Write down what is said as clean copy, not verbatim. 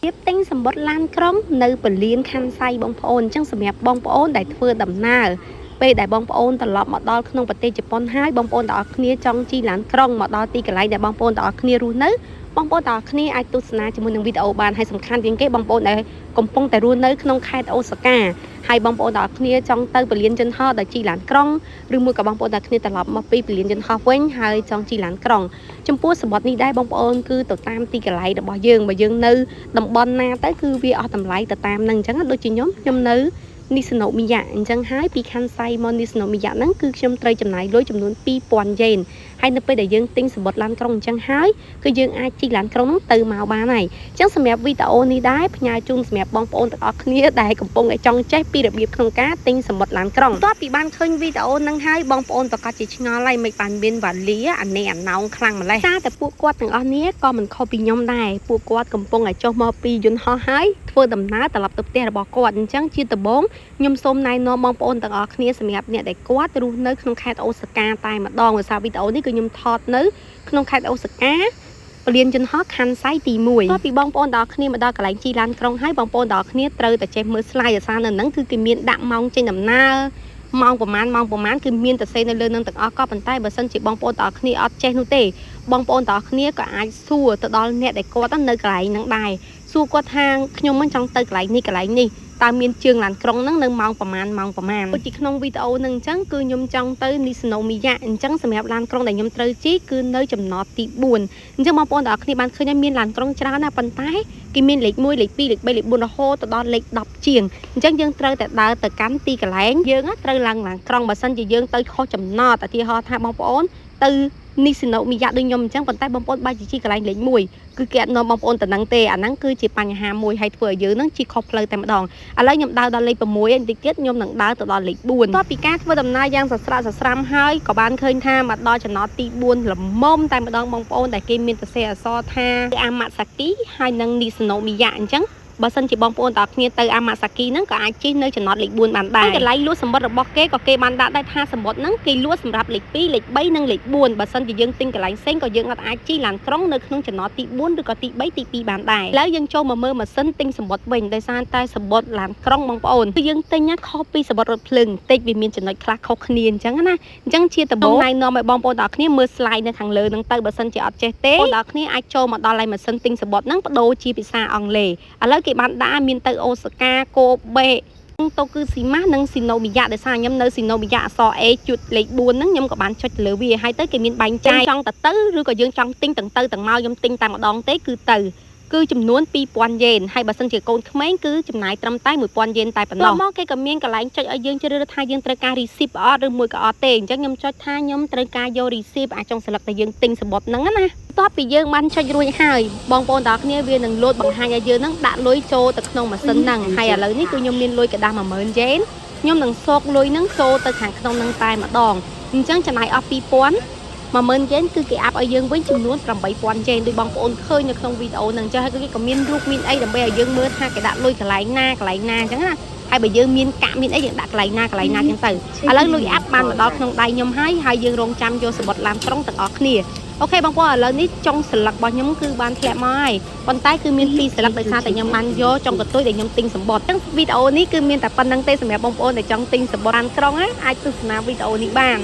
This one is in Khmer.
tiếp tinh sầm bột lan krong nơi bờ liên khăn say bong phôn chẳng sầm hẹp bong phôn đại thưa đầm na về đại bong phôn tận lọt mà đo không bật tê chụp pon hai bong phôn đỏ kia trong chi lan krong mà đo ti cái lại đại bong phôn đỏ kia ru nấy bong phôn đỏ kia ai tu sna cho mình video bàn hay sầm khăn tiếng cái bong phôn này cùng phong tại ru nấy không khai Osaka hai bong phôn đỏ kia trong tây bờ liên chân ho đại chi lan krong rư mưa cả bong phôn đỏ kia tận lọt mà pi bờ liên chân ho quên hai trong chi lan krong trong pua sầm bọt níได้bong phôn cứ tổ tam ti cái lại đại bò dương mà dương nơi đầm bon na tớiคือវាអស់តម្លៃទៅតាមនឹងអញ្ចឹងដូចជាខ្ញុំនៅនីសណូមីយ៉ាអញ្ចឹងហើយពីខាន់សៃមកនីសណូមីយ៉ាហ្នឹងគឺខ្ញុំត្រូវចំណាយលុយចំនួន 2000 យេនហើយនៅពេលដែលយើងទិញសម្បត្តិឡានក្រុងអញ្ចឹងហើយគឺយើងអាចជិះឡានក្រុងហ្នឹងទៅមកបានហើយអញ្ចឹងសម្រាប់វីដេអូនេះដែរផ្ញើជូនសម្រាប់បងប្អូនទាំងអស់គ្នាដែលកំពុងតែចង់ចេះពីរបៀបក្នុងការទិញសម្បត្តិឡានក្រុងបន្ទាប់ពីបានឃើញវីដេអូហ្នឹងហើយបងប្អូនប្រកាសជាឆ្ងល់ហើយមិនបានមានវ៉ាលីអានេះអាណោងខ្លាំងម្ល៉េះតែពួកគាត់ទាំងអស់គ្នាក៏មិនខុសពីខ្ញុំដែរពួកគាត់កំពុងតែចុះមកពីយន្តហោះហើយធ្វើដំណើរត្រឡប់ទៅផ្ទះរបស់គាត់អញ្ចឹងជាដំបូងខ្ញុំសូមណែនាំបងប្អូនទាំងអស់គ្នាសម្រាប់អ្នកដែលគាត់រស់នៅក្នុងខេត្តអូសាកាតែម្ដងដោយសារវីដេអូនេះគឺខ្ញុំថតនៅក្នុងខេត្តអូសាកាពលានយន្តហោះខណ្ឌសៃទី1តោះពីបងប្អូនទាំងអស់គ្នាមកដល់កន្លែងជីឡានក្រុងហើយបងប្អូនទាំងអស់គ្នាត្រូវតែចេះមើល slide ដោយសារនៅហ្នឹងគឺគេមានដាក់ម៉ោងចេញដំណើរម៉ោងប្រហែលគឺមានតែសេនៅលើនឹងទាំងអស់ក៏ប៉ុន្តែបើសិនជាបងប្អូនទាំងអស់គ្នាអត់ចេះនោះទេបងប្អូនទាំងអស់គ្នាក៏អាចសួរទៅដល់អ្នកដែលគាត់នៅកន្លែងហ្នឹងដែរសួរគាត់ថាខ្ញុំមិនចង់ទៅកន្លែងនេះតើមានជើងឡានក្រុងហ្នឹងនៅម៉ោងប្រហែលដូចជាក្នុងវីដេអូហ្នឹងអញ្ចឹងគឺខ្ញុំចង់ទៅនីសណូមីយ៉ាអញ្ចឹងសម្រាប់ឡានក្រុងដែលខ្ញុំត្រូវជិះគឺនៅចំណតទី4អញ្ចឹងបងប្អូនទាំងអស់គ្នាបានឃើញថាមានឡានក្រុងច្រើនណាស់ប៉ុន្តែគេមានលេខ1លេខ2លេខ3លេខ4រហូតទៅដល់លេខ10ជាងអញ្ចឹងយើងត្រូវតែដើរទៅកាន់ទីកន្លែងយើងត្រូវឡើងឡានក្រុងបើសិនជាយើងទៅខុសចំណតឧទាហរណ៍ថាបងប្អូនទៅនីសណូមីយ៉ាដូចខ្ញុំអញ្ចឹងប៉ុន្តែបងប្អូនបាច់ជិះកន្លែងលេខ1គឺគេអត់នាំបងប្អូនទៅនឹងទេអាហ្នឹងគឺជាបញ្ហាមួយហើយធ្វើឲ្យយើងនឹងជិះខុសផ្លូវតែម្ដងឥឡូវខ្ញុំដើរដល់លេខ6ហើយបន្តិចទៀតខ្ញុំនឹងដើរទៅដល់លេខ4តោះពីការធ្វើដំណើរយ៉ាងសស្រាក់សស្រាំហើយក៏បានឃើញថាមកដល់ចំណតទី4ល្មមតែម្ដងបងប្អូនដែលគេមានសរសេរអក្សរថាអាម៉ាសាគីហើយនិងនីសណូមីយ៉ាអញ្ចឹងបើសិនជាបងប្អូនទាំងគ្នាទៅអាម៉ាសាគីហ្នឹងក៏អាចជិះនៅចំណតលេខ4បានដែរកន្លែងលក់សម្បត្តិរបស់គេក៏គេបានដាក់ដែរថាសម្បត្តិហ្នឹងគេលក់សម្រាប់លេខ2លេខ3និងលេខ4បើសិនជាយើងទិញកន្លែងផ្សេងក៏យើងអាចជិះឡានក្រុងនៅក្នុងចំណតទី4ឬក៏ទី3ទី2បានដែរឥឡូវយើងចូលមកមើលម៉ាស៊ីនទិញសម្បត្តិវិញដោយសារតែសម្បត្តិឡានក្រុងបងប្អូនគឺយើងទិញខុសពីសម្បត្តិរថភ្លើងបន្តិចវាមានចំណុចខ្លះខុសគ្នាអញ្ចឹងណាអញ្ចឹងជាដំបូងណែនាំឲ្យបងប្អូនទាំងគ្នាមើល slide នៅខាងលើហ្នឹងទៅបើសិនជាអត់ចេះទេបងប្អូនទាំងគ្នាអាចចូលមកដល់ឯម៉ាស៊ីនទិញសម្បត្តិហ្នឹងបដូរជាភាសាអង់គ្លេសឥឡូវគេបានដាក់មានទៅអូសាកាកូបេទៅគឺស៊ីម៉ាស់និងស៊ីណូមីយ៉ាដោយសារខ្ញុំនៅស៊ីណូមីយ៉ាអក្សរ A ជុចលេខ4ហ្នឹងខ្ញុំក៏បានចុចទៅលើវាហើយទៅគេមានបែងចែកចង់ទៅឬក៏យើងចង់ទិញទាំងទៅទាំងមកខ្ញុំទិញតែម្ដងទេគឺចំនួន 2000 យេនហើយបើសិនជាកូនក្មេងគឺចំណាយត្រឹមតែ 1000 យេនតែប៉ុណ្ណោះមកគេក៏មានកន្លែងចុចឲ្យយើងជ្រើសរើសថាយើងត្រូវការ receipt អត់ឬមួយក៏អត់ទេអញ្ចឹងខ្ញុំចុចថាខ្ញុំត្រូវការយក receipt អាចុងស្លឹកដែលយើងទិញសម្បត្តិហ្នឹងណាបន្ទាប់ពីយើងបានចុចរួចហើយបងប្អូនទាំងគ្នាវានឹងលោតបង្ហាញឲ្យយើងហ្នឹងដាក់លុយចូលទៅក្នុងម៉ាស៊ីនហ្នឹងហើយឥឡូវនេះគឺខ្ញុំមានលុយกระดาษ 10000 យេនខ្ញុំនឹងសោកលុយហ្នឹងចូលទៅខាងក្នុងហ្នឹងតែម្ដងអញ្ចឹងចំណាយអស់ 2000 10000 យេនគឺគេអាប់ឲ្យយើងវិញចំនួន 8000 យេនដោយបងប្អូនឃើញនៅក្នុងវីដេអូហ្នឹងចាហើយគេក៏មានរូបមានអីដើម្បីឲ្យយើងមើលថាគេដាក់លុយកន្លែងណាអញ្ចឹងណាហើយបើយើងមានកាក់មានអីយើងដាក់កន្លែងណាអញ្ចឹងទៅឥឡូវលុយអាប់បានមកដល់ក្នុងដៃខ្ញុំហើយយើងរងចាំយកសម្បត្តិឡានក្រុងទាំងអស់គ្នាអូខេបងប្អូនឥឡូវនេះចុងស្លឹករបស់ខ្ញុំគឺបានធ្លាក់មកហើយប៉ុន្តែគឺមាន2ស្លឹកដោយសារតែខ្ញុំបានយកចុងកន្ទុយដែលខ្ញុំទិញសម្បត្តិអញ្ចឹងវីដេអូនេះគឺមានតែប៉ុណ្្នឹងទេសម្រាប់បងប្អូនដែលចង់ទិញសម្បត្តិឡានក្រុងអាចទស្សនាវីដេអូនេះបាន